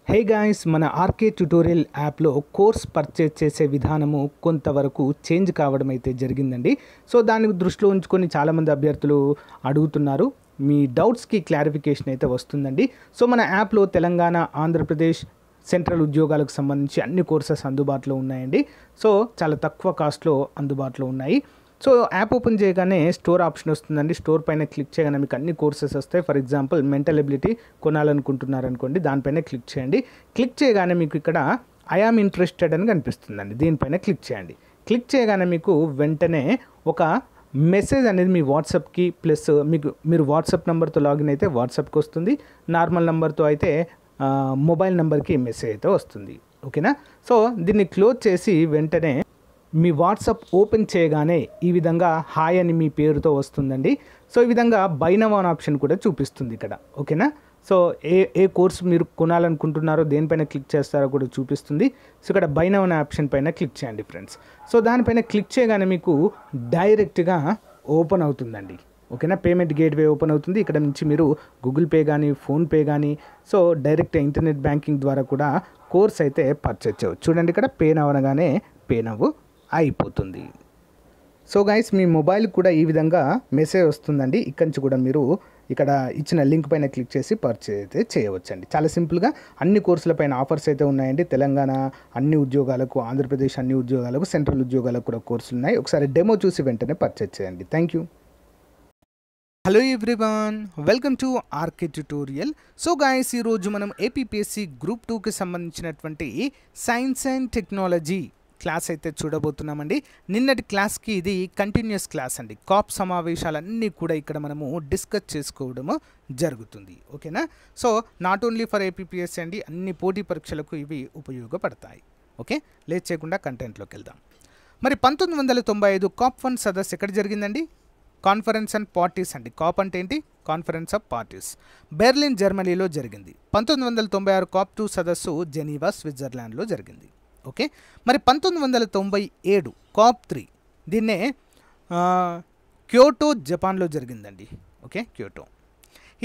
Hey guys, మన RK tutorial యాప్లో course purchase చేసే విధానము కొంతవరకు చేంజ్ కావడం అయితే జరిగిందండి. సో దాన్ని దృష్టిలో ఉంచుకొని చాలామంది అభ్యర్థులు అడుగుతున్నారు. మీ డౌట్స్కి క్లారిఫికేషన్ అయితే వస్తుందండి. సో మన యాప్లో తెలంగాణ, ఆంధ్రప్రదేశ్, సెంట్రల్ ఉద్యోగాలకు సంబంధించి అన్ని కోర్సెస్ అందుబాటులో ఉన్నాయండి. సో చాలా తక్కువ కాస్ట్లో అందుబాటులో ఉన్నాయి. సో యాప్ ఓపెన్ చేయగానే స్టోర్ ఆప్షన్ వస్తుందండి. స్టోర్ పైన క్లిక్ చేయగానే మీకు అన్ని కోర్సెస్ వస్తాయి. ఫర్ ఎగ్జాంపుల్ మెంటల్ ఎబిలిటీ కొనాలనుకుంటున్నారనుకోండి, దానిపైన క్లిక్ చేయండి. క్లిక్ చేయగానే మీకు ఇక్కడ ఐ యామ్ ఇంట్రెస్టెడ్ అని కనిపిస్తుందండి. దీనిపైన క్లిక్ చేయండి. క్లిక్ చేయగానే మీకు వెంటనే ఒక మెసేజ్ అనేది మీ వాట్సాప్కి ప్లస్ మీరు వాట్సాప్ నెంబర్తో లాగిన్ అయితే వాట్సాప్కి వస్తుంది. నార్మల్ నెంబర్తో అయితే మొబైల్ నెంబర్కి మెసేజ్ అయితే వస్తుంది. ఓకేనా? సో దీన్ని క్లోజ్ చేసి వెంటనే మీ వాట్సాప్ ఓపెన్ చేయగానే ఈ విధంగా హాయ్ అని మీ పేరుతో వస్తుందండి. సో ఈ విధంగా బై నౌ అనే ఆప్షన్ కూడా చూపిస్తుంది ఇక్కడ. ఓకేనా? సో ఏ కోర్స్ మీరు కొనాలనుకుంటున్నారో దేనిపైన క్లిక్ చేస్తారో కూడా చూపిస్తుంది. సో ఇక్కడ బై నౌ అనే ఆప్షన్ పైన క్లిక్ చేయండి ఫ్రెండ్స్. సో దానిపైన క్లిక్ చేయగానే మీకు డైరెక్ట్గా ఓపెన్ అవుతుందండి. ఓకేనా? పేమెంట్ గేట్వే ఓపెన్ అవుతుంది. ఇక్కడ నుంచి మీరు గూగుల్ పే కానీ, ఫోన్పే కానీ, సో డైరెక్ట్ ఇంటర్నెట్ బ్యాంకింగ్ ద్వారా కూడా కోర్స్ అయితే పర్చేజ్ చేయవచ్చు. చూడండి, ఇక్కడ పే నౌ అనగానే పే నవ్వు అయిపోతుంది. సో గైస్, మీ మొబైల్ కూడా ఈ విధంగా మెసేజ్ వస్తుందండి. ఇక్కడి నుంచి కూడా మీరు ఇక్కడ ఇచ్చిన లింక్ పైన క్లిక్ చేసి పర్చేజ్ అయితే చేయవచ్చండి. చాలా సింపుల్గా అన్ని కోర్సుల పైన ఆఫర్స్ అయితే ఉన్నాయండి. తెలంగాణ అన్ని ఉద్యోగాలకు, ఆంధ్రప్రదేశ్ అన్ని ఉద్యోగాలకు, సెంట్రల్ ఉద్యోగాలకు కూడా కోర్సులు ఉన్నాయి. ఒకసారి డెమో చూసి వెంటనే పర్చేజ్ చేయండి. Thank you. Hello everyone, welcome to RK tutorial. So guys, ఈరోజు మనం ఏపీపీఎస్సీ గ్రూప్ 2కి సంబంధించినటువంటి సైన్స్ అండ్ టెక్నాలజీ క్లాస్ అయితే చూడబోతున్నామండి. నిన్నటి క్లాస్కి ఇది కంటిన్యూస్ క్లాస్ అండి. కాప్ సమావేశాలన్నీ కూడా ఇక్కడ మనము డిస్కస్ చేసుకోవడము జరుగుతుంది. ఓకేనా? So not only for APPSC అండి, అన్ని పోటీ పరీక్షలకు ఇవి ఉపయోగపడతాయి. ఓకే, లేట్ చేయకుండా కంటెంట్లోకి వెళ్దాం. మరి 1995 కాప్ 1 సదస్సు ఎక్కడ జరిగిందండి? కాన్ఫరెన్స్ అండ్ పార్టీస్ అండి. కాప్ అంటే ఏంటి? Conference of parties. బెర్లిన్, జర్మనీలో జరిగింది. 1996 కాప్ 2 సదస్సు జెనీవా, స్విట్జర్లాండ్లో జరిగింది. ఓకే, మరి 1997 కాప్ 3 దీన్నే క్యోటో, జపాన్లో జరిగిందండి. ఓకే, క్యోటో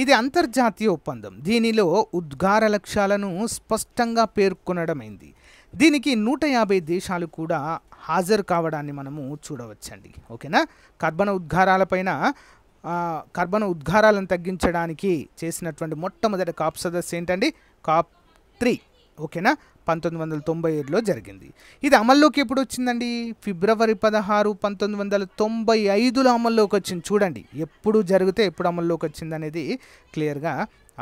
ఇది అంతర్జాతీయ ఒప్పందం. దీనిలో ఉద్గార లక్ష్యాలను స్పష్టంగా పేర్కొనడమైంది. దీనికి 150 దేశాలు కూడా హాజరు కావడాన్ని మనము చూడవచ్చండి. ఓకేనా? కర్బన ఉద్గారాలను తగ్గించడానికి చేసినటువంటి మొట్టమొదటి కాప్ సదస్సు ఏంటండి? కాప్ 3. ఓకేనా? 1997లో జరిగింది. ఇది అమల్లోకి ఎప్పుడు వచ్చిందండి? ఫిబ్రవరి 16, 1995లో అమల్లోకి వచ్చింది. చూడండి, ఎప్పుడు జరిగితే ఎప్పుడు అమల్లోకి వచ్చింది అనేది క్లియర్గా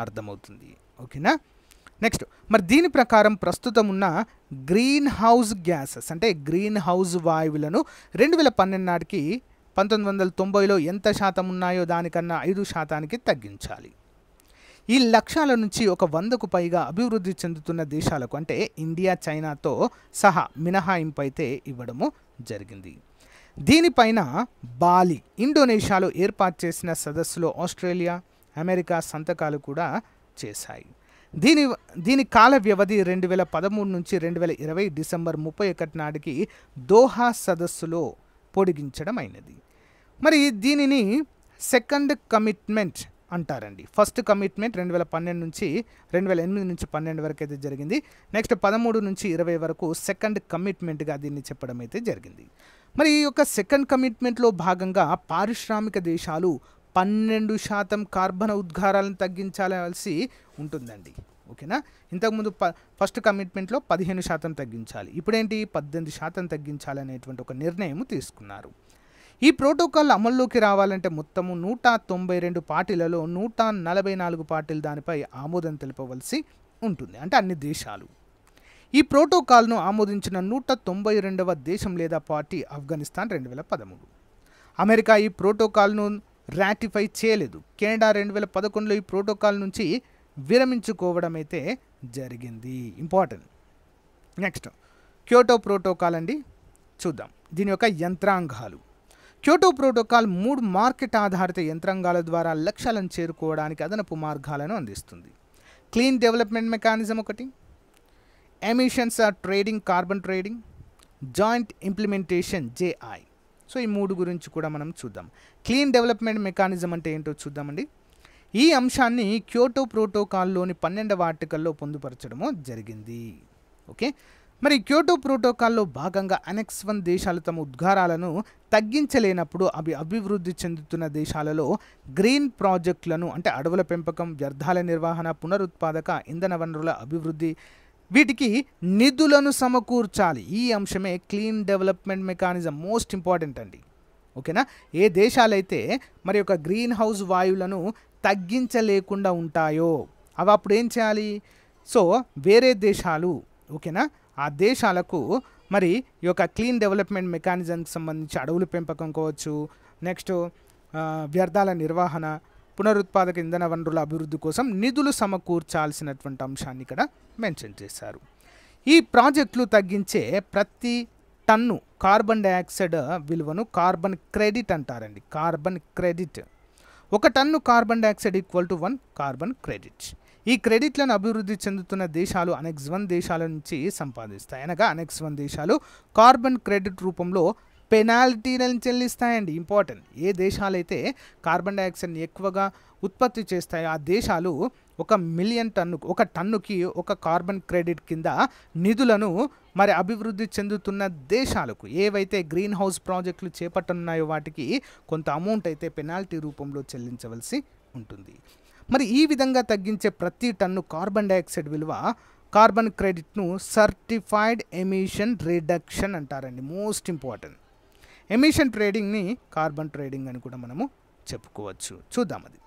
అర్థమవుతుంది. ఓకేనా? నెక్స్ట్, మరి దీని ప్రకారం ప్రస్తుతం ఉన్న గ్రీన్ హౌస్ గ్యాసెస్ అంటే గ్రీన్ హౌస్ వాయువులను 2012 నాటికి 1990లో ఎంత శాతం ఉన్నాయో దానికన్నా 5% తగ్గించాలి. ఈ లక్ష్యాల నుంచి ఒక 100కు పైగా అభివృద్ధి చెందుతున్న దేశాలకు అంటే ఇండియా, చైనాతో సహా మినహాయింపు అయితే ఇవ్వడము జరిగింది. దీనిపైన బాలి, ఇండోనేషియాలో ఏర్పాటు చేసిన సదస్సులో ఆస్ట్రేలియా, అమెరికా సంతకాలు కూడా చేశాయి. దీని కాల వ్యవధి 2013 నుంచి 2020 డిసెంబర్ 31 నాటికి దోహా సదస్సులో పొడిగించడం అయినది. మరి దీనిని సెకండ్ కమిట్మెంట్ అంటారండి. ఫస్ట్ కమిట్మెంట్ 2012 నుంచి 2008 నుంచి 12 వరకు అయితే జరిగింది. నెక్స్ట్ 13 నుంచి 20 వరకు సెకండ్ కమిట్మెంట్గా దీన్ని చెప్పడం అయితే జరిగింది. మరి ఈ యొక్క సెకండ్ కమిట్మెంట్లో భాగంగా పారిశ్రామిక దేశాలు 12% కార్బన ఉద్గారాలను తగ్గించాల్సి ఉంటుందండి. ఓకేనా? ఇంతకుముందు ఫస్ట్ కమిట్మెంట్లో 15% తగ్గించాలి, ఇప్పుడేంటి 18% తగ్గించాలనేటువంటి ఒక నిర్ణయం తీసుకున్నారు. ఈ ప్రోటోకాల్ అమల్లోకి రావాలంటే మొత్తము 192 పార్టీలలో 144 పార్టీలు దానిపై ఆమోదం తెలపవలసి ఉంటుంది, అంటే అన్ని దేశాలు. ఈ ప్రోటోకాల్ను ఆమోదించిన 192వ దేశం లేదా పార్టీ ఆఫ్ఘనిస్తాన్ 2013. అమెరికా ఈ ప్రోటోకాల్ను రాటిఫై చేయలేదు. కెనడా 2011లో ఈ ప్రోటోకాల్ నుంచి విరమించుకోవడం అయితే జరిగింది. ఇంపార్టెంట్. నెక్స్ట్, క్యోటో ప్రోటోకాల్ అండి. చూద్దాం దీని యొక్క యంత్రాంగాలు. క్యోటో ప్రోటోకాల్ 3 మార్కెట్ ఆధారిత యంత్రాంగాల ద్వారా లక్ష్యాలను చేరుకోవడానికి అదనపు మార్గాలను అందిస్తుంది. క్లీన్ డెవలప్మెంట్ మెకానిజం ఒకటి, emissions trading, carbon trading, joint implementation JI. So ఈ 3 గురించి కూడా మనం చూద్దాం. క్లీన్ డెవలప్మెంట్ మెకానిజం అంటే ఏంటో చూద్దామండి. ఈ అంశాన్ని క్యోటో ప్రోటోకాల్లోని 12వ ఆర్టికల్లో పొందుపరచడము జరిగింది. ఓకే, మరి క్యోటో ప్రోటోకాల్లో భాగంగా అనెక్స్ 1 దేశాలు తమ ఉద్గారాలను తగ్గించలేనప్పుడు అభివృద్ధి చెందుతున్న దేశాలలో గ్రీన్ ప్రాజెక్టులను అంటే అడవుల పెంపకం, వ్యర్థాల నిర్వహణ, పునరుత్పాదక ఇంధన వనరుల అభివృద్ధి వీటికి నిధులను సమకూర్చాలి. ఈ అంశమే clean development mechanism most important అండి. ఓకేనా, ఏ దేశాలైతే మరి యొక్క గ్రీన్ హౌస్ వాయువులను తగ్గించలేకుండా ఉంటాయో అవి అప్పుడు ఏం చేయాలి? సో వేరే దేశాలు ఓకేనా ఆ దేశాలకు మరి ఈ యొక్క క్లీన్ డెవలప్మెంట్ మెకానిజంకి సంబంధించి అడవుల పెంపకం కావచ్చు, నెక్స్ట్ వ్యర్థాల నిర్వహణ, పునరుత్పాదక ఇంధన వనరుల అభివృద్ధి కోసం నిధులు సమకూర్చాల్సినటువంటి అంశాన్ని ఇక్కడ మెన్షన్ చేశారు. ఈ ప్రాజెక్టులు తగ్గించే ప్రతి టన్ను కార్బన్ డైఆక్సైడ్ విలువను కార్బన్ క్రెడిట్ అంటారండి. Carbon credit, 1 ton carbon dioxide equal to 1 carbon credit. ఈ క్రెడిట్లను అభివృద్ధి చెందుతున్న దేశాలు అనెక్స్ 1 దేశాల నుంచి సంపాదిస్తాయి. అనగా అనెక్స్ 1 దేశాలు కార్బన్ క్రెడిట్ రూపంలో పెనాల్టీలను చెల్లిస్తాయండి. ఇంపార్టెంట్, ఏ దేశాలైతే కార్బన్ డైఆక్సైడ్ని ఎక్కువగా ఉత్పత్తి చేస్తాయో ఆ దేశాలు 1 టన్నుకి 1 కార్బన్ క్రెడిట్ కింద నిధులను మరి అభివృద్ధి చెందుతున్న దేశాలకు ఏవైతే గ్రీన్ హౌస్ ప్రాజెక్టులు చేపట్టనున్నాయో వాటికి కొంత అమౌంట్ అయితే పెనాల్టీ రూపంలో చెల్లించవలసి ఉంటుంది. మరి ఈ విధంగా తగ్గించే ప్రతి టన్ను కార్బన్ డైఆక్సైడ్ విలువ కార్బన్ క్రెడిట్ను సర్టిఫైడ్ ఎమిషన్ రిడక్షన్ అంటారండి. మోస్ట్ ఇంపార్టెంట్, ఎమిషన్ ట్రేడింగ్ని కార్బన్ ట్రేడింగ్ అని కూడా మనము చెప్పుకోవచ్చు. చూద్దాం అది.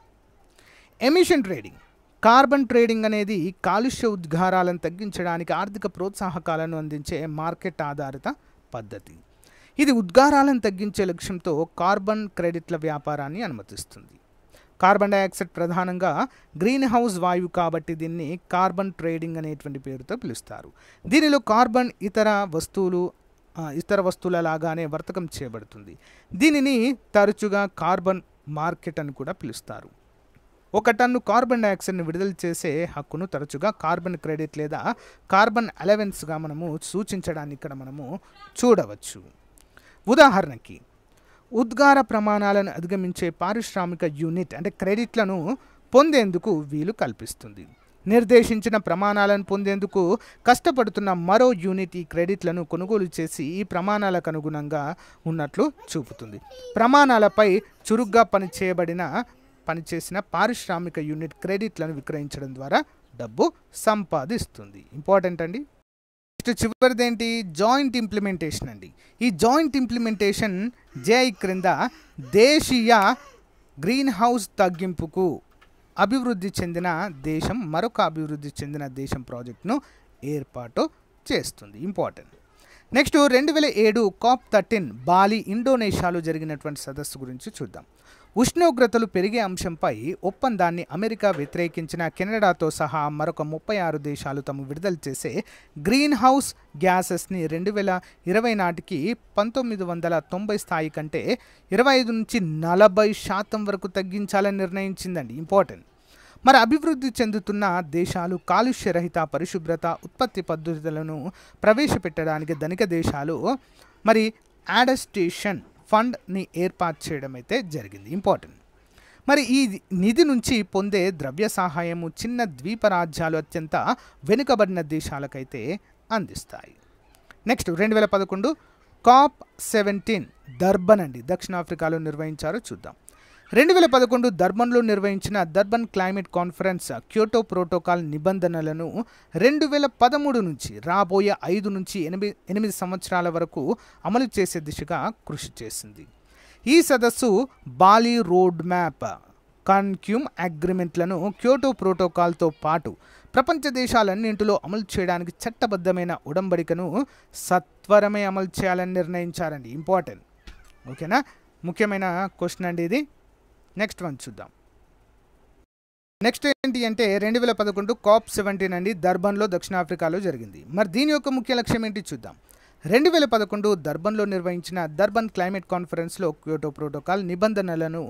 ఎమిషన్ ట్రేడింగ్, కార్బన్ ట్రేడింగ్ అనేది కాలుష్య ఉద్గారాలను తగ్గించడానికి ఆర్థిక ప్రోత్సాహకాలను అందించే మార్కెట్ ఆధారిత పద్ధతి. ఇది ఉద్గారాలను తగ్గించే లక్ష్యంతో కార్బన్ క్రెడిట్ల వ్యాపారాన్ని అనుమతిస్తుంది. కార్బన్ డైఆక్సైడ్ ప్రధానంగా గ్రీన్ హౌస్ వాయువు కాబట్టి దీన్ని కార్బన్ ట్రేడింగ్ అనేటువంటి పేరుతో పిలుస్తారు. దీనిలో కార్బన్ ఇతర వస్తువుల లాగానే వర్తకం చేయబడుతుంది. దీనిని తరచుగా కార్బన్ మార్కెట్ అని కూడా పిలుస్తారు. 1 టన్ను కార్బన్ డైఆక్సైడ్ని విడుదల చేసే హక్కును తరచుగా కార్బన్ క్రెడిట్ లేదా కార్బన్ అలవెన్స్గా మనము సూచించడాన్ని ఇక్కడ మనము చూడవచ్చు. ఉదాహరణకి ఉద్గార ప్రమాణాలను అధిగమించే పారిశ్రామిక యూనిట్ అంటే క్రెడిట్లను పొందేందుకు వీలు కల్పిస్తుంది. నిర్దేశించిన ప్రమాణాలను పొందేందుకు కష్టపడుతున్న మరో యూనిట్ ఈ క్రెడిట్లను కొనుగోలు చేసి ఈ ప్రమాణాలకు అనుగుణంగా ఉన్నట్లు చూపుతుంది. ప్రమాణాలపై చురుగ్గా పనిచేసిన పారిశ్రామిక యూనిట్ క్రెడిట్లను విక్రయించడం ద్వారా డబ్బు సంపాదిస్తుంది. ఇంపార్టెంట్ అండి. చివరిదేంటి? జాయింట్ ఇంప్లిమెంటేషన్ అండి. ఈ జాయింట్ ఇంప్లిమెంటేషన్ జేఐ క్రింద దేశీయ గ్రీన్ హౌస్ తగ్గింపుకు అభివృద్ధి చెందిన దేశం మరొక అభివృద్ధి చెందిన దేశం ప్రాజెక్టును ఏర్పాటు చేస్తుంది. ఇంపార్టెంట్. నెక్స్ట్ 2007 COP13 బాలి ఇండోనేషియాలో జరిగినటువంటి సదస్సు గురించి చూద్దాం. ఉష్ణోగ్రతలు పెరిగే అంశంపై ఒప్పందాన్ని అమెరికా వ్యతిరేకించిన కెనడాతో సహా మరొక 36 దేశాలు తాము విడుదల చేసే గ్రీన్ హౌస్ గ్యాసెస్ని 2020 నాటికి 1990 స్థాయి కంటే 25 నుంచి 40% వరకు తగ్గించాలని నిర్ణయించిందండి. ఇంపార్టెంట్. మరి అభివృద్ధి చెందుతున్న దేశాలు కాలుష్యరహిత పరిశుభ్రత ఉత్పత్తి పద్ధతులను ప్రవేశపెట్టడానికి ధనిక దేశాలు మరి అడాప్టేషన్ ఫండ్ని ఏర్పాటు చేయడం అయితే జరిగింది. ఇంపార్టెంట్. మరి ఈ నిధి నుంచి పొందే ద్రవ్య సహాయము చిన్న ద్వీప రాజ్యాలు అత్యంత వెనుకబడిన దేశాలకైతే అందిస్తాయి. నెక్స్ట్ 2011 COP17 డర్బన్ అండి, దక్షిణాఫ్రికాలో నిర్వహించారో చూద్దాం. 2011 డర్బన్లో నిర్వహించిన Durban climate conference Kyoto protocol నిబంధనలను 2013 నుంచి రాబోయే 5 నుంచి 8 సంవత్సరాల వరకు అమలు చేసే దిశగా కృషి చేసింది. ఈ సదస్సు బాలి రోడ్ మ్యాప్ కాన్క్యూమ్ అగ్రిమెంట్లను క్యోటో ప్రోటోకాల్తో పాటు ప్రపంచ దేశాలన్నింటిలో అమలు చేయడానికి చట్టబద్ధమైన ఉడంబడికను సత్వరమే అమలు చేయాలని నిర్ణయించారండి. ఇంపార్టెంట్. ఓకేనా, ముఖ్యమైన క్వశ్చన్ అండి ఇది. నెక్స్ట్ వన్ చూద్దాం. నెక్స్ట్ ఏంటి అంటే 2011 COP17 అండి, డర్బన్లో దక్షిణాఫ్రికాలో జరిగింది. మరి దీని యొక్క ముఖ్య లక్ష్యం ఏంటి చూద్దాం. 2011 డర్బన్లో నిర్వహించిన డర్బన్ క్లైమేట్ కాన్ఫరెన్స్లో క్యోటో ప్రోటోకాల్ నిబంధనలను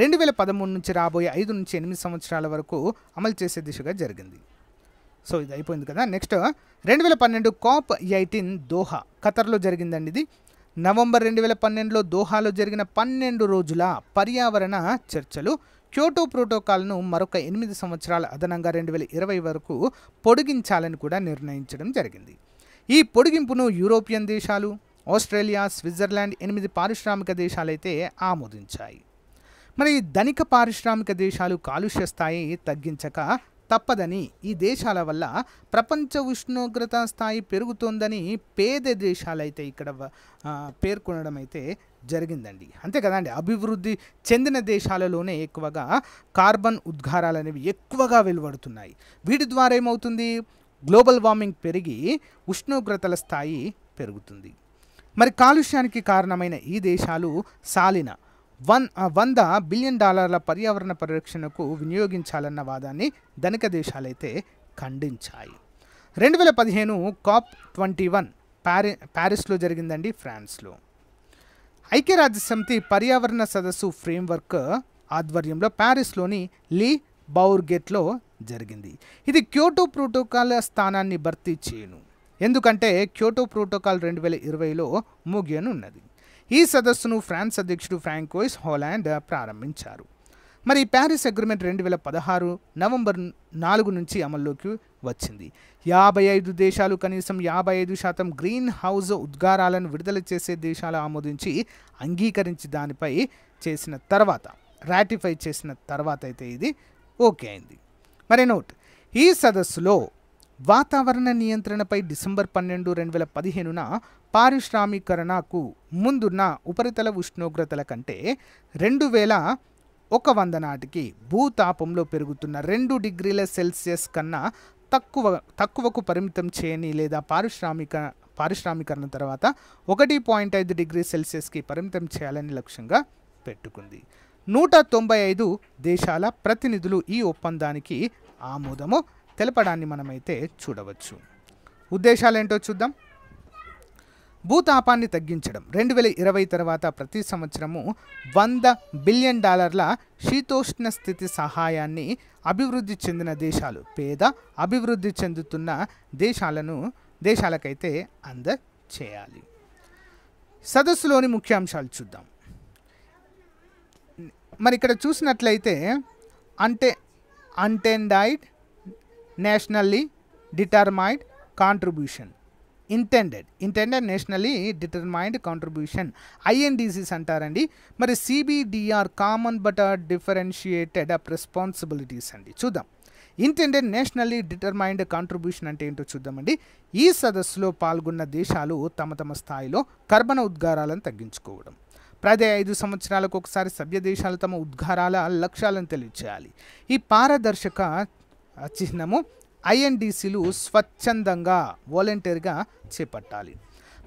2013 నుంచి రాబోయే 5 నుంచి 8 సంవత్సరాల వరకు అమలు చేసే దిశగా జరిగింది. సో ఇది అయిపోయింది కదా. నెక్స్ట్ 2012 COP18 దోహా ఖతర్లో జరిగిందండి. ఇది నవంబర్ 2012లో దోహాలో జరిగిన 12 రోజుల పర్యావరణ చర్చలు క్యోటో ప్రోటోకాల్ను మరొక 8 సంవత్సరాల అదనంగా 2020 వరకు పొడిగించాలని కూడా నిర్ణయించడం జరిగింది. ఈ పొడిగింపును యూరోపియన్ దేశాలు, ఆస్ట్రేలియా, స్విట్జర్లాండ్ 8 పారిశ్రామిక దేశాలైతే ఆమోదించాయి. మరి ధనిక పారిశ్రామిక దేశాలు కాలుష్య స్థాయి తగ్గించక తప్పదని, ఈ దేశాల వల్ల ప్రపంచ ఉష్ణోగ్రత స్థాయి పెరుగుతోందని పేద దేశాలైతే ఇక్కడ పేర్కొనడం అయితే జరిగిందండి. అంతే కదండి, అభివృద్ధి చెందిన దేశాలలోనే ఎక్కువగా కార్బన్ ఉద్గారాలు అనేవి ఎక్కువగా వెలువడుతున్నాయి. వీటి ద్వారా ఏమవుతుంది, గ్లోబల్ వార్మింగ్ పెరిగి ఉష్ణోగ్రతల స్థాయి పెరుగుతుంది. మరి కాలుష్యానికి కారణమైన ఈ దేశాలు సాలిన $100 బిలియన్ పర్యావరణ పరిరక్షణకు వినియోగించాలన్న వాదాన్ని ధనిక దేశాలైతే ఖండించాయి. 2015 COP21 ప్యారిస్లో జరిగిందండి, ఫ్రాన్స్లో. ఐక్యరాజ్యసమితి పర్యావరణ సదస్సు ఫ్రేమ్వర్క్ ఆధ్వర్యంలో ప్యారిస్లోని లీ బౌర్గెట్లో జరిగింది. ఇది క్యోటో ప్రోటోకాల్ స్థానాన్ని భర్తీ చేయను, ఎందుకంటే క్యోటో ప్రోటోకాల్ 2020లో ముగియనున్నది. ఈ సదస్సును ఫ్రాన్స్ అధ్యక్షుడు ఫ్రాంకోయిస్ హాలాండ్ ప్రారంభించారు. మరి ప్యారిస్ అగ్రిమెంట్ 2016 నవంబర్ 4 నుంచి అమల్లోకి వచ్చింది. 55 దేశాలు కనీసం 55% గ్రీన్ హౌస్ ఉద్గారాలను విడుదల చేసే దేశాలు ఆమోదించి అంగీకరించి దానిపై చేసిన తర్వాత, రాటిఫై చేసిన తర్వాత అయితే ఇది ఓకే అయింది. మరి నోట్, ఈ సదస్సులో వాతావరణ నియంత్రణపై డిసెంబర్ 12, 2015న పారిశ్రామీకరణకు ముందున్న ఉపరితల ఉష్ణోగ్రతల కంటే 2100 నాటికి భూతాపంలో పెరుగుతున్న 2 డిగ్రీల సెల్సియస్ కన్నా తక్కువకు పరిమితం చేయని లేదా పారిశ్రామీకరణ తర్వాత 1.5 డిగ్రీ సెల్సియస్కి పరిమితం చేయాలని లక్ష్యంగా పెట్టుకుంది. 195 దేశాల ప్రతినిధులు ఈ ఒప్పందానికి ఆమోదము తెలపడాన్ని మనమైతే చూడవచ్చు. ఉద్దేశాలేంటో చూద్దాం. భూతాపాన్ని తగ్గించడం, 2020 తర్వాత ప్రతి సంవత్సరము $100 బిలియన్ శీతోష్ణ స్థితి సహాయాన్ని అభివృద్ధి చెందిన దేశాలు, పేద అభివృద్ధి చెందుతున్న దేశాలకైతే అందచేయాలి. సదస్సులోని ముఖ్యాంశాలు చూద్దాం. మరి ఇక్కడ చూసినట్లయితే intended nationally determined contribution, intended nationally determined contribution INDCs అంటారండి. మరి CBDR common but differentiated responsibilities అండి. చూద్దాం, ఇంటెండెడ్ నేషనల్లీ డిటర్మైన్డ్ కాంట్రిబ్యూషన్ అంటే ఏంటో చూద్దామండి. ఈ సదస్సులో పాల్గొన్న దేశాలు తమ స్థాయిలో కర్బన ఉద్గారాలను తగ్గించుకోవడం, ప్రతి 5 సంవత్సరాలకు ఒకసారి సభ్య దేశాలు తమ ఉద్గారాల లక్ష్యాలను తెలియచేయాలి. ఈ పారదర్శక చిహ్నము INDCలు స్వచ్ఛందంగా వాలంటీర్గా చేపట్టాలి.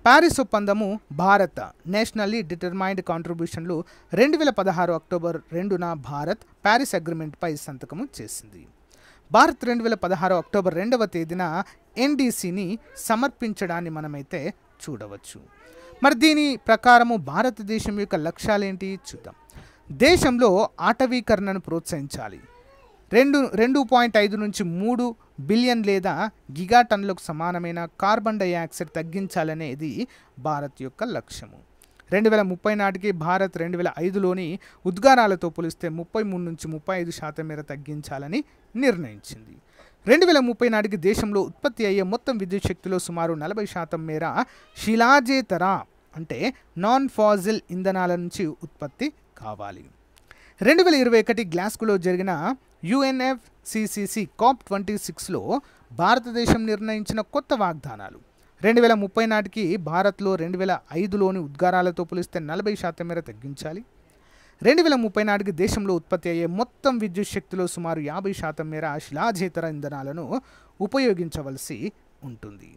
ప్యారిస్ ఒప్పందము భారత్ నేషనల్లీ డిటర్మైన్డ్ కాంట్రిబ్యూషన్లు 2016 అక్టోబర్ 2న భారత్ ప్యారిస్ అగ్రిమెంట్పై సంతకము చేసింది. భారత్ 2016 అక్టోబర్ 2వ తేదీన NDCని సమర్పించడాన్ని మనమైతే చూడవచ్చు. మరి దీని ప్రకారము భారతదేశం యొక్క లక్ష్యాలేంటి చూద్దాం. దేశంలో ఆటవీకరణను ప్రోత్సహించాలి. 2.5 నుంచి 3 బిలియన్ లేదా గిగాటన్లకు సమానమైన కార్బన్ డైఆక్సైడ్ తగ్గించాలనేది భారత్ యొక్క లక్ష్యము. 2030 నాటికి భారత్ 2005లోని ఉద్గారాలతో పోలిస్తే 33 నుంచి 35% మేర తగ్గించాలని నిర్ణయించింది. 2030 నాటికి దేశంలో ఉత్పత్తి అయ్యే మొత్తం విద్యుత్ శక్తిలో సుమారు 40% మేర శిలాజేతర అంటే నాన్ ఫాజిల్ ఇంధనాల నుంచి ఉత్పత్తి కావాలి. 2021 గ్లాస్గోలో జరిగిన UNFCCC COP26లో భారతదేశం నిర్ణయించిన కొత్త వాగ్దానాలు 2030 నాటికి భారత్లో 2005లోని ఉద్గారాలతో పోలిస్తే 40% మేర తగ్గించాలి. 2030 నాటికి దేశంలో ఉత్పత్తి అయ్యే మొత్తం విద్యుత్ శక్తిలో సుమారు 50% మేర శిలాజేతర ఇంధనాలను ఉపయోగించవలసి ఉంటుంది.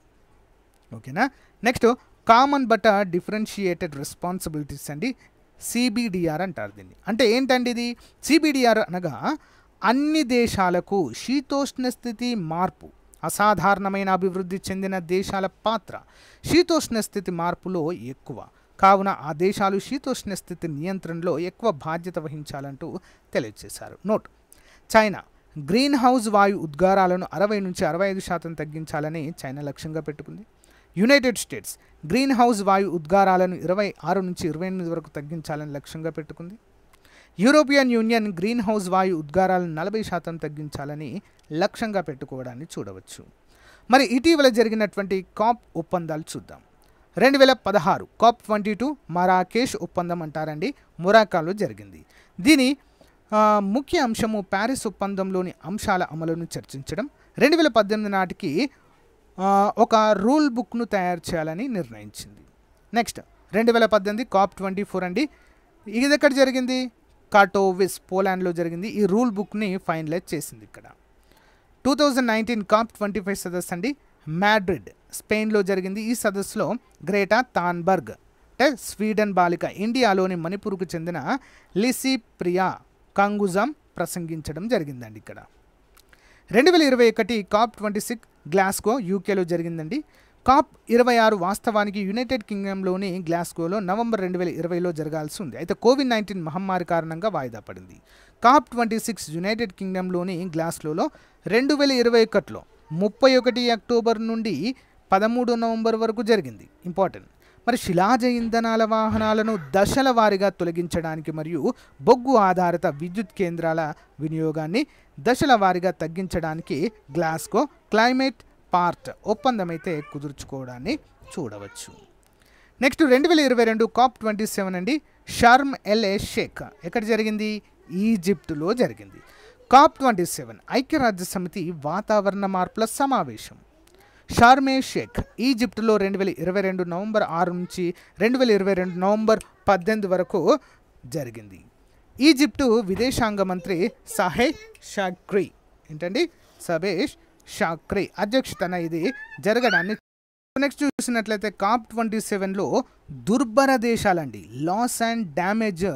ఓకేనా. Next common but differentiated responsibilities అండి, CBDR అంటారు దీన్ని. అంటే ఏంటండి ఇది? CBDR అనగా అన్ని దేశాలకు శీతోష్ణ స్థితి మార్పు, అసాధారణమైన అభివృద్ధి చెందిన దేశాల పాత్ర శీతోష్ణ స్థితి మార్పులో ఎక్కువ కావున ఆ దేశాలు శీతోష్ణ స్థితి నియంత్రణలో ఎక్కువ బాధ్యత వహించాలంటూ తెలియజేశారు. నోట్, చైనా గ్రీన్ హౌస్ వాయు ఉద్గారాలను 60 నుంచి 65% తగ్గించాలని చైనా లక్ష్యంగా పెట్టుకుంది. యునైటెడ్ స్టేట్స్ గ్రీన్ హౌస్ వాయు ఉద్గారాలను 26 నుంచి 28 వరకు తగ్గించాలని లక్ష్యంగా పెట్టుకుంది. యూరోపియన్ యూనియన్ గ్రీన్ హౌస్ వాయు ఉద్గారాలను 40% తగ్గించాలని లక్ష్యంగా పెట్టుకోవడాన్ని చూడవచ్చు. మరి ఇటీవల జరిగినటువంటి కాప్ ఒప్పందాలు చూద్దాం. 2016 COP22 మరాకేష్ ఒప్పందం అంటారండి, మొరాకోలో జరిగింది. దీని ముఖ్య అంశము ప్యారిస్ ఒప్పందంలోని అంశాల అమలును చర్చించడం. 2018 నాటికి ఒక రూల్ బుక్ను తయారు చేయాలని నిర్ణయించింది. నెక్స్ట్ 2018 COP24 అండి. ఇది ఎక్కడ జరిగింది? కాటోవిస్, పోలాండ్లో జరిగింది. ఈ రూల్ బుక్ని ఫైనలైజ్ చేసింది ఇక్కడ. 2019 COP25 సదస్సు అండి, మాడ్రిడ్, స్పెయిన్లో జరిగింది. ఈ సదస్సులో గ్రేటా థాన్బర్గ్ అంటే స్వీడన్ బాలిక ఇండియాలోని మణిపూర్కు చెందిన లిసి ప్రియా కంగుజాం ప్రసంగించడం జరిగిందండి ఇక్కడ. 2021 COP26 గ్లాస్గో, యూకేలో జరిగిందండి. COP26 వాస్తవానికి యునైటెడ్ కింగ్డమ్లోని గ్లాస్గోలో నవంబర్ 2020లో జరగాల్సి ఉంది. అయితే కోవిడ్-19 మహమ్మారి కారణంగా వాయిదా పడింది. COP26 యునైటెడ్ కింగ్డమ్లోని గ్లాస్గోలో 2021లో 31 అక్టోబర్ నుండి 13 నవంబర్ వరకు జరిగింది. ఇంపార్టెంట్. మరి శిలాజ ఇంధనాల వాహనాలను దశల వారీగా తొలగించడానికి మరియు బొగ్గు ఆధారిత విద్యుత్ కేంద్రాల వినియోగాన్ని దశల వారీగా తగ్గించడానికి గ్లాస్గో క్లైమేట్ పార్ట్ ఒప్పందం అయితే కుదుర్చుకోవడాన్ని చూడవచ్చు. నెక్స్ట్ 2022 COP27 అండి, షార్మ్ ఎల్ షేక్ ఎక్కడ జరిగింది? ఈజిప్టులో జరిగింది. COP27 ఐక్యరాజ్య సమితి వాతావరణ మార్పుల సమావేశం. షార్మ్ ఎల్ షేక్ ఈజిప్టులో 2022 నవంబర్ 6 నుంచి 2022 నవంబర్ 18 వరకు జరిగింది. ఈజిప్టు విదేశాంగ మంత్రి సహేహ్ షాక్రీ ఏంటండి సబేష్ షాక్రీ అధ్యక్షతన ఇది జరగడాన్ని. నెక్స్ట్ చూసినట్లయితే COP27లో దుర్భర దేశాలండి లాస్ అండ్ డ్యామేజ్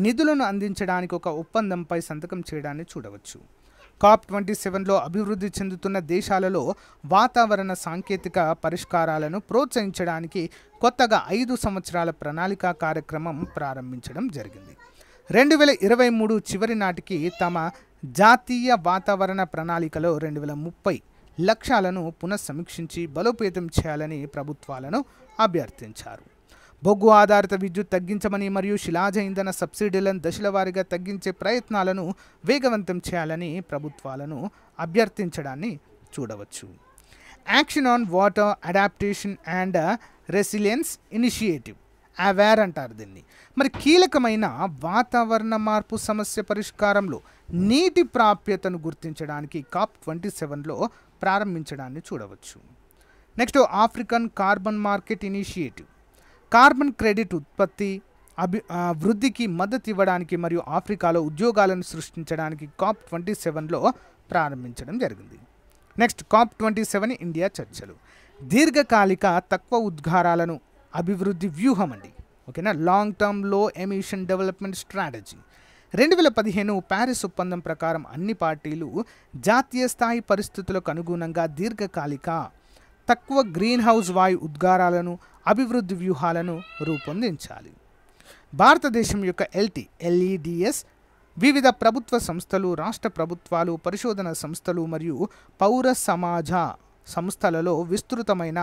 నిధులను అందించడానికి ఒక ఒప్పందంపై సంతకం చేయడాన్ని చూడవచ్చు. COP27లో అభివృద్ధి చెందుతున్న దేశాలలో వాతావరణ సాంకేతిక పరిష్కారాలను ప్రోత్సహించడానికి కొత్తగా 5 సంవత్సరాల ప్రణాళికా కార్యక్రమం ప్రారంభించడం జరిగింది. 2023 చివరి నాటికి తమ జాతీయ వాతావరణ ప్రణాళికలో 2030 లక్ష్యాలను పునఃసమీక్షించి బలోపేతం చేయాలని ప్రభుత్వాలను అభ్యర్థించారు. బొగ్గు ఆధారిత విద్యుత్ తగ్గించమని మరియు శిలాజ ఇంధన సబ్సిడీలను దశల వారీగా తగ్గించే ప్రయత్నాలను వేగవంతం చేయాలని ప్రభుత్వాలను అభ్యర్థించడాన్ని చూడవచ్చు. Action on water adaptation and resilience initiative, aware అంటారు దీన్ని. మరి కీలకమైన వాతావరణ మార్పు సమస్య పరిష్కారంలో నీటి ప్రాప్యతను గుర్తించడానికి COP27లో ప్రారంభించడాన్ని చూడవచ్చు. Next African carbon market initiative, carbon credit ఉత్పత్తి వృద్ధికి మద్దతు ఇవ్వడానికి మరియు ఆఫ్రికాలో ఉద్యోగాలను సృష్టించడానికి COP27లో ప్రారంభించడం జరిగింది. నెక్స్ట్ COP27 ఇండియా చర్చలు. దీర్ఘకాలిక తక్కువ ఉద్గారాలను అభివృద్ధి వ్యూహం అండి, ఓకేనా, లాంగ్ టర్మ్ లో ఎమిషన్ డెవలప్మెంట్ స్ట్రాటజీ. 2015 ప్యారిస్ ఒప్పందం ప్రకారం అన్ని పార్టీలు జాతీయ స్థాయి పరిస్థితులకు అనుగుణంగా దీర్ఘకాలిక తక్కువ గ్రీన్ హౌస్ వాయు ఉద్గారాలను అభివృద్ధి వ్యూహాలను రూపొందించాలి. భారతదేశం యొక్క LEDS వివిధ ప్రభుత్వ సంస్థలు, రాష్ట్ర ప్రభుత్వాలు, పరిశోధన సంస్థలు మరియు పౌర సమాజ సంస్థలలో విస్తృతమైన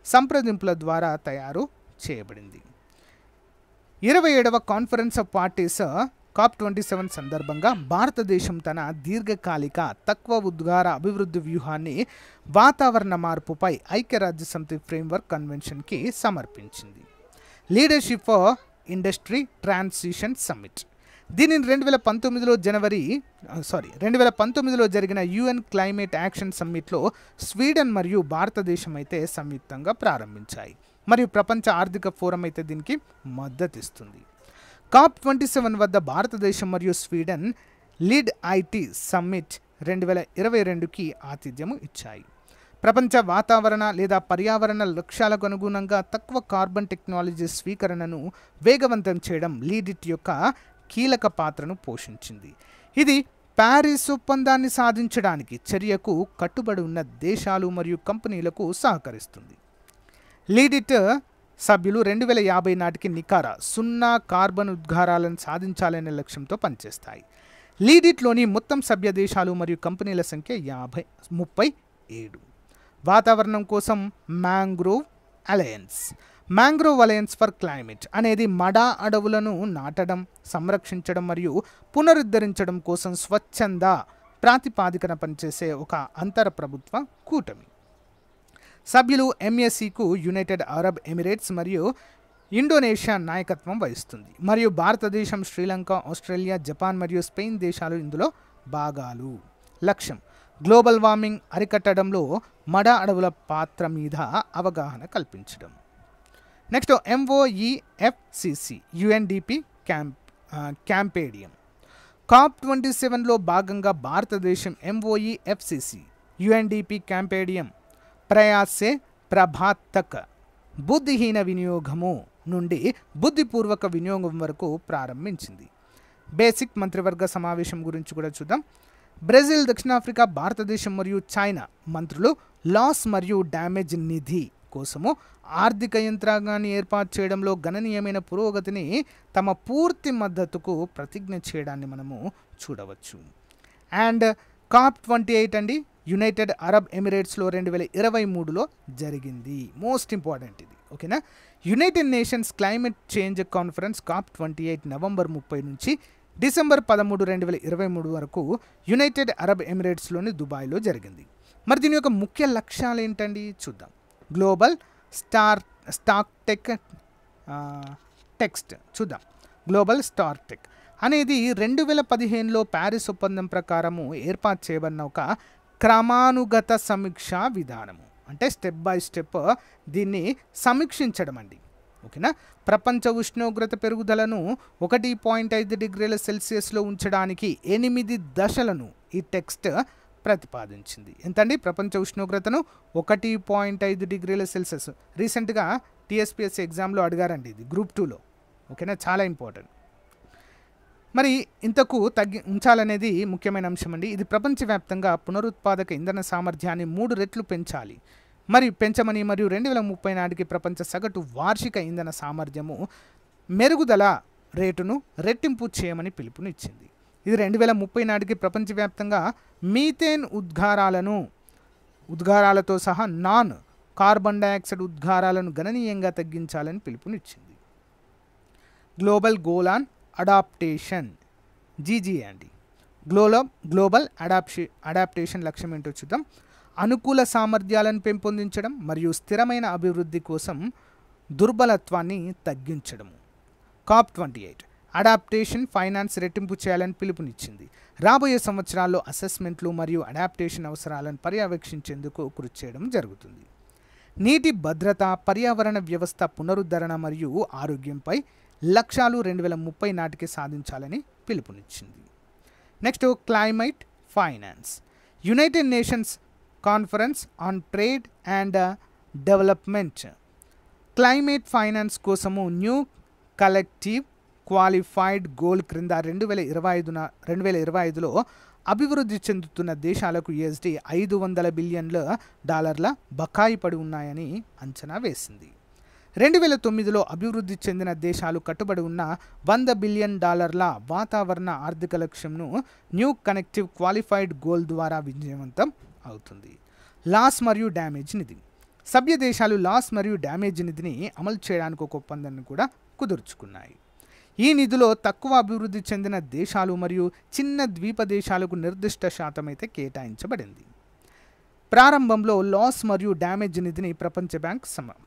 సంప్రదింపుల ద్వారా తయారు చేయబడింది. 27వ కాన్ఫరెన్స్ ఆఫ్ పార్టీస్ COP27 సందర్భంగా భారతదేశం తన దీర్ఘకాలిక తక్కువ ఉద్గార అభివృద్ధి వ్యూహాన్ని వాతావరణ మార్పుపై ఐక్యరాజ్యసమితి ఫ్రేమ్వర్క్ కన్వెన్షన్కి సమర్పించింది. Leadership for industry transition summit, దీనిని 2019లో జరిగిన UN క్లైమేట్ యాక్షన్ సమ్మిట్లో స్వీడన్ మరియు భారతదేశం అయితే సంయుక్తంగా ప్రారంభించాయి మరియు ప్రపంచ ఆర్థిక ఫోరం అయితే దీనికి మద్దతిస్తుంది. COP27 వద్ద భారతదేశం మరియు స్వీడన్ లీడ్ IT సమ్మిట్ 2022కి ఆతిథ్యం ఇచ్చాయి. ప్రపంచ వాతావరణ లేదా పర్యావరణ లక్ష్యాలకు అనుగుణంగా తక్కువ కార్బన్ టెక్నాలజీ స్వీకరణను వేగవంతం చేయడం లీడిట్ యొక్క కీలక పాత్రను పోషించింది. ఇది ప్యారిస్ ఒప్పందాన్ని సాధించడానికి చర్యకు కట్టుబడి ఉన్న దేశాలు మరియు కంపెనీలకు సహకరిస్తుంది. లీడిట్ సభ్యులు 2050 నాటికి నికార 0 కార్బన్ ఉద్గారాలను సాధించాలనే లక్ష్యంతో పనిచేస్తాయి. లీడిట్లోని మొత్తం సభ్య దేశాలు మరియు కంపెనీల సంఖ్య 37. వాతావరణం కోసం mangrove alliance, mangrove alliance for climate అనేది మడా అడవులను నాటడం, సంరక్షించడం మరియు పునరుద్ధరించడం కోసం స్వచ్ఛంద ప్రాతిపాదికన పనిచేసే ఒక అంతర ప్రభుత్వ కూటమి. సభ్యులు ఎంఎస్సికు యునైటెడ్ అరబ్ ఎమిరేట్స్ మరియు ఇండోనేషియా నాయకత్వం వహిస్తుంది మరియు భారతదేశం, శ్రీలంక, ఆస్ట్రేలియా, జపాన్ మరియు స్పెయిన్ దేశాలు ఇందులో భాగాలు. లక్ష్యం గ్లోబల్ వార్మింగ్ అరికట్టడంలో మడా అడవుల పాత్ర మీద అవగాహన కల్పించడం. Next MOEFCC UNDP క్యాంపేడియం. COP27లో భాగంగా భారతదేశం MOEFCC UNDP క్యాంపేడియం ప్రయాసే ప్రభాతక బుద్ధిహీన వినియోగము నుండి బుద్ధిపూర్వక వినియోగం వరకు ప్రారంభించింది. బేసిక్ మంత్రివర్గ సమావేశం గురించి కూడా చూద్దాం. బ్రెజిల్, దక్షిణాఫ్రికా, భారతదేశం మరియు చైనా మంత్రులు లాస్ మరియు డ్యామేజ్ నిధి కోసము ఆర్థిక యంత్రాంగాన్ని ఏర్పాటు చేయడంలో గణనీయమైన పురోగతిని తమ పూర్తి మద్దతుకు ప్రతిజ్ఞ చేయడాన్ని మనము చూడవచ్చు. అండ్ COP28 అండి యునైటెడ్ అరబ్ ఎమిరేట్స్లో 2023లో జరిగింది. మోస్ట్ ఇంపార్టెంట్ ఇది, ఓకేనా. United nations climate change conference COP28 November 30 నుంచి డిసెంబర్ 13, 2023 వరకు యునైటెడ్ అరబ్ ఎమిరేట్స్లోని దుబాయ్లో జరిగింది. మరి దీని యొక్క ముఖ్య లక్ష్యాలు ఏంటండి చూద్దాం. గ్లోబల్ స్టాక్ టెక్స్ట్ చూద్దాం. గ్లోబల్ స్టార్ టెక్ అనేది 2015లో ప్యారిస్ ఒప్పందం ప్రకారము ఏర్పాటు చేయబడిన ఒక క్రమానుగత సమీక్షా విధానము. అంటే స్టెప్ బై స్టెప్ దీన్ని సమీక్షించడం అండి, ఓకేనా. ప్రపంచ ఉష్ణోగ్రత పెరుగుదలను 1.5 డిగ్రీల సెల్సియస్లో ఉంచడానికి 8 దశలను ఈ టెక్స్ట్ ప్రతిపాదించింది. ఎంతండి? ప్రపంచ ఉష్ణోగ్రతను 1.5 డిగ్రీల సెల్సియస్. రీసెంట్గా TSPSC ఎగ్జామ్లో అడిగారండి ఇది, గ్రూప్ 2లో, ఓకేనా. చాలా ఇంపార్టెంట్. మరి ఇంతకు ఉంచాలనేది ముఖ్యమైన అంశం అండి. ఇది ప్రపంచవ్యాప్తంగా పునరుత్పాదక ఇంధన సామర్థ్యాన్ని 3 రెట్లు పెంచాలి పెంచమని మరియు 2030 నాటికి ప్రపంచ సగటు వార్షిక ఇంధన సామర్థ్యము మెరుగుదల రేటును రెట్టింపు చేయమని పిలుపునిచ్చింది. ఇది 2030 నాటికి ప్రపంచవ్యాప్తంగా మీథేన్ ఉద్గారాలతో సహా నాన్ కార్బన్ డైఆక్సైడ్ ఉద్గారాలను గణనీయంగా తగ్గించాలని పిలుపునిచ్చింది. Global goal on adaptation GGA అండి. గ్లోబల్ అడాప్టేషన్ లక్ష్యం ఏంటో చూద్దాం. అనుకూల సామర్థ్యాలను పెంపొందించడం మరియు స్థిరమైన అభివృద్ధి కోసం దుర్బలత్వాన్ని తగ్గించడము. COP28 అడాప్టేషన్ ఫైనాన్స్ రెట్టింపు చేయాలని పిలుపునిచ్చింది. రాబోయే సంవత్సరాల్లో అసెస్మెంట్లు మరియు అడాప్టేషన్ అవసరాలను పర్యవేక్షించేందుకు కృషి చేయడం జరుగుతుంది. నీటి భద్రత, పర్యావరణ వ్యవస్థ పునరుద్ధరణ మరియు ఆరోగ్యంపై లక్ష్యాలు 2030 నాటికి సాధించాలని పిలుపునిచ్చింది. Next climate finance. United nations conference on trade and development climate finance కోసము న్యూ కలెక్టివ్ క్వాలిఫైడ్ గోల్ క్రింద 2025లో అభివృద్ధి చెందుతున్న దేశాలకు $500 బిలియన్ బకాయి పడి ఉన్నాయని అంచనా వేసింది. 2009లో అభివృద్ధి చెందిన దేశాలు కట్టుబడి ఉన్న $100 బిలియన్ వాతావరణ ఆర్థిక లక్ష్యంను న్యూ కనెక్టివ్ క్వాలిఫైడ్ గోల్ ద్వారా విజయవంతం అవుతుంది. లాస్ మరియు డ్యామేజ్ నిధి. సభ్య దేశాలు లాస్ మరియు డ్యామేజ్ నిధిని అమలు చేయడానికి ఒక ఒప్పందాన్ని కూడా కుదుర్చుకున్నాయి. ఈ నిధిలో తక్కువ అభివృద్ధి చెందిన దేశాలు మరియు చిన్న ద్వీప దేశాలకు నిర్దిష్ట శాతం అయితే కేటాయించబడింది. ప్రారంభంలో లాస్ మరియు డ్యామేజ్ నిధిని ప్రపంచ బ్యాంక్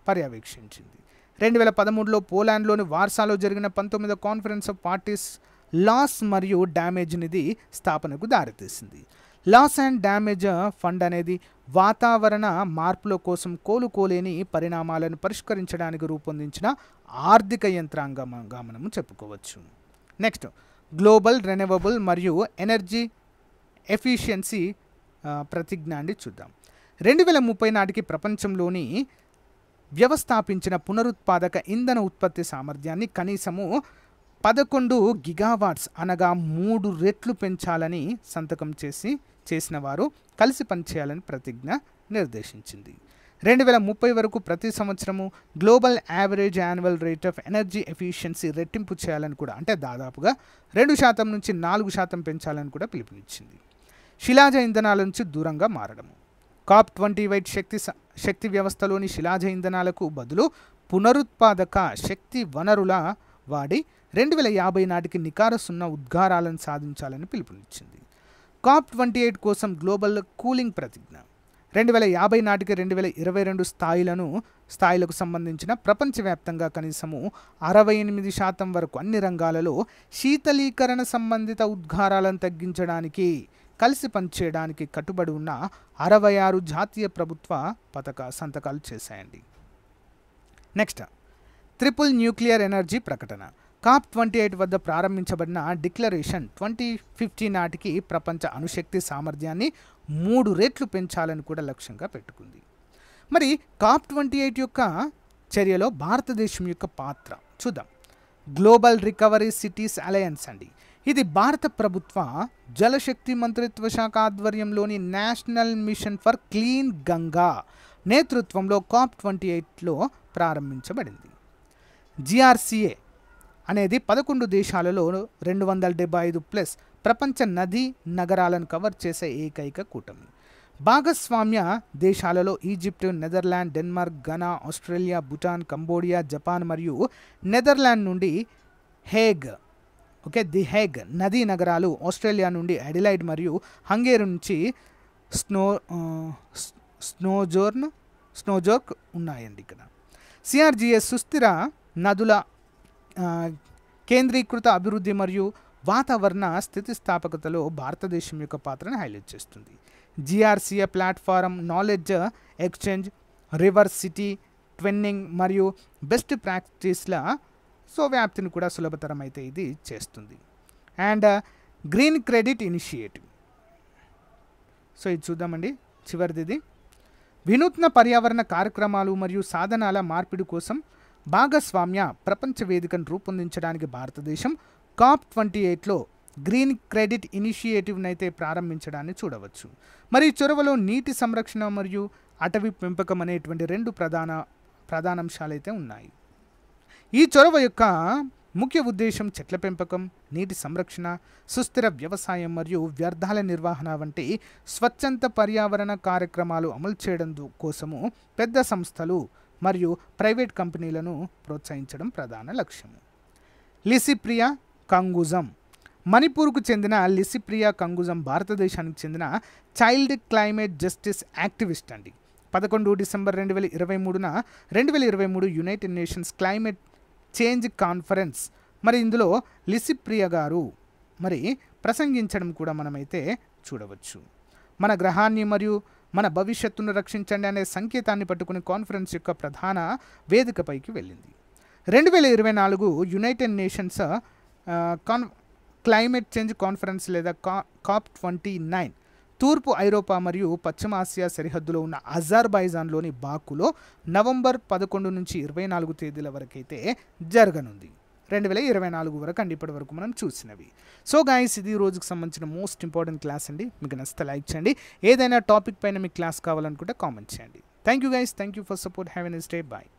పర్యవేక్షించింది. 2013లో పోలాండ్లోని వార్సాలో జరిగిన 19వ కాన్ఫరెన్స్ ఆఫ్ పార్టీస్ లాస్ మరియు డ్యామేజ్ నిధి స్థాపనకు దారితీసింది. లాస్ అండ్ డ్యామేజ్ ఫండ్ అనేది వాతావరణ మార్పుల కోసం కోలుకోలేని పరిణామాలను పరిష్కరించడానికి రూపొందించిన ఆర్థిక యంత్రాంగంగా మనము చెప్పుకోవచ్చు. నెక్స్ట్ గ్లోబల్ రెన్యూవబుల్ మరియు ఎనర్జీ ఎఫిషియన్సీ ప్రతిజ్ఞ అండి చూద్దాం. 2030 నాటికి ప్రపంచంలోని వ్యవస్థాపించిన పునరుత్పాదక ఇంధన ఉత్పత్తి సామర్థ్యాన్ని కనీసము 11 గిగావాట్స్ అనగా 3 రెట్లు పెంచాలని సంతకం చేసిన వారు కలిసి పనిచేయాలని ప్రతిజ్ఞ నిర్దేశించింది. 2030 వరకు ప్రతి సంవత్సరము global average annual rate of energy efficiency రెట్టింపు చేయాలని కూడా, అంటే దాదాపుగా 2% నుంచి 4% పెంచాలని కూడా పిలుపునిచ్చింది. శిలాజ ఇంధనాల నుంచి దూరంగా మారడము. COP28 శక్తి వ్యవస్థలోని శిలాజ ఇంధనాలకు బదులు పునరుత్పాదక శక్తి వనరుల వాడి 2050 నాటికి నికారసున్న ఉద్గారాలను సాధించాలని పిలుపునిచ్చింది. COP28 కోసం గ్లోబల్ కూలింగ్ ప్రతిజ్ఞ. 2050 నాటికి 2022 స్థాయిలకు సంబంధించిన ప్రపంచవ్యాప్తంగా కనీసము 68% వరకు అన్ని రంగాలలో శీతలీకరణ సంబంధిత ఉద్గారాలను తగ్గించడానికి కలిసి పనిచేయడానికి కట్టుబడి ఉన్న 66 జాతీయ ప్రభుత్వ సంతకాలు చేశాయండి. నెక్స్ట్, ట్రిపుల్ న్యూక్లియర్ ఎనర్జీ ప్రకటన. COP28 వద్ద ప్రారంభించబడిన డిక్లరేషన్ 2050 నాటికి ప్రపంచ అణుశక్తి సామర్థ్యాన్ని 3 రెట్లు పెంచాలని కూడా లక్ష్యంగా పెట్టుకుంది. మరి COP28 యొక్క చర్యలో భారతదేశం యొక్క పాత్ర చూద్దాం. గ్లోబల్ రికవరీ సిటీస్ అలయన్స్ అండి. ఇది భారత ప్రభుత్వ జలశక్తి మంత్రిత్వ శాఖ ఆధ్వర్యంలోని national mission for clean Ganga నేతృత్వంలో COP28లో ప్రారంభించబడింది. GRCA అనేది 11 దేశాలలో 275+ ప్రపంచ నదీ నగరాలను కవర్ చేసే ఏకైక కూటమి. భాగస్వామ్య దేశాలలో Egypt, Netherland, Denmark, Ghana, Australia, Bhutan, Cambodia, Japan మరియు నెదర్లాండ్ నుండి ది హేగ్ నదీ నగరాలు, ఆస్ట్రేలియా నుండి అడిలైడ్ మరియు హంగేరి నుంచి స్నోజోర్క్ ఉన్నాయండి. ఇక్కడ CRGS సుస్థిర నదుల కేంద్రీకృత అభివృద్ధి మరియు వాతావరణ స్థితిస్థాపకతలో భారతదేశం యొక్క పాత్రను హైలైట్ చేస్తుంది. GRCA platform knowledge exchange, river city twinning మరియు బెస్ట్ ప్రాక్టీస్ల వ్యాప్తిని కూడా సులభతరం అయితే ఇది చేస్తుంది. And green credit initiative. ఇది చూద్దామండి, చివరిది. వినూత్న పర్యావరణ కార్యక్రమాలు మరియు సాధనాల మార్పిడి కోసం భాగస్వామ్య ప్రపంచ వేదికను రూపొందించడానికి భారతదేశం COP28లో గ్రీన్ క్రెడిట్ ఇనిషియేటివ్ని అయితే ప్రారంభించడాన్ని చూడవచ్చు. మరి చొరవలో నీటి సంరక్షణ మరియు అటవీ పెంపకం అనేటువంటి 2 ప్రధానాంశాలు అయితే ఉన్నాయి. ఈ చొరవ యొక్క ముఖ్య ఉద్దేశం చెట్ల పెంపకం, నీటి సంరక్షణ, సుస్థిర వ్యవసాయం మరియు వ్యర్థాల నిర్వహణ వంటి స్వచ్ఛంద పర్యావరణ కార్యక్రమాలు అమలు చేయడం కోసము పెద్ద సంస్థలు మరియు ప్రైవేట్ కంపెనీలను ప్రోత్సహించడం ప్రధాన లక్ష్యము. లిసిప్రియా కంగుజం. మణిపూర్కు చెందిన లిసిప్రియా కంగుజం భారతదేశానికి చెందిన చైల్డ్ క్లైమేట్ జస్టిస్ యాక్టివిస్ట్ అండి. 11 December 2023 United nations climate change conference మరి ఇందులో లిసిప్రియా గారు మరి ప్రసంగించడం కూడా మనమైతే చూడవచ్చు. మన గ్రహాన్ని మరియు మన భవిష్యత్తును రక్షించండి అనే సంకేతాన్ని పట్టుకుని కాన్ఫరెన్స్ యొక్క ప్రధాన వేదికపైకి వెళ్ళింది. 2024 United nations climate change conference లేదా COP29 తూర్పు ఐరోపా మరియు పశ్చిమ ఆసియా సరిహద్దులో ఉన్న అజర్బైజాన్లోని బాకులో నవంబర్ 11 నుంచి 24 తేదీల వరకైతే జరగనుంది. 2024 వరకు అండి ఇప్పటి వరకు మనం చూసినవి. సో గైస్, ఇది రోజుకి సంబంధించిన మోస్ట్ ఇంపార్టెంట్ క్లాస్ అండి. మీకు నచ్చితే లైక్ చేయండి. ఏదైనా టాపిక్ పైన మీకు క్లాస్ కావాలనుకుంటే కామెంట్ చేయండి. Thank you guys, thank you for support. Have a nice day. Bye.